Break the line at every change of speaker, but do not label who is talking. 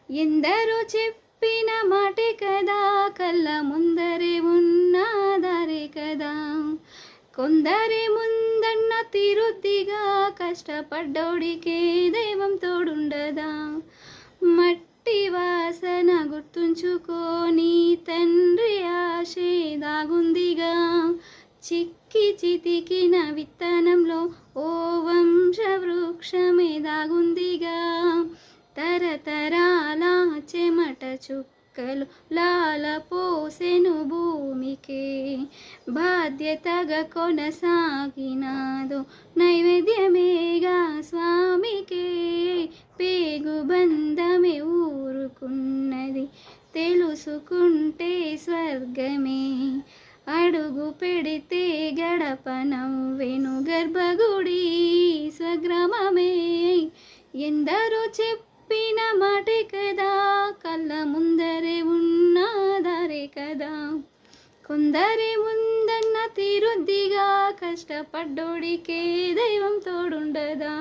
ఎందరో చెప్పిన మాటే కదా, కళ్ళ ముందరే ఉన్నదారే కదా. కొందరే ముందన్న తీరుద్దిగా, కష్టపడ్డోడికే దైవం తోడుండదా. మట్టి వాసన గుర్తుంచుకొని తండ్రి ఆశే దాగుందిగా. చిక్కి చితికిన విత్తనంలో ఓ వంశ వృక్షమే దాగుందిగా. తరతరాల చెమట చుక్కలు లాల పోసెను భూమికే. బాధ్యతగా కొనసాగినాదో నైవేద్యమేగా స్వామికే. పేగు బంధమే ఊరుకున్నది తెలుసుకుంటే స్వర్గమే. అడుగు పెడితే గడప నవ్వెను గర్భగుడి స్వగ్రామమే. ఎందరో చెప్పిన మాటే కదా, కళ్ళ ముందరే ఉన్నదారే కదా. కొందరే ముందన్న తీరుద్దిగా, కష్టపడ్డోడికే దైవం తోడుండదా.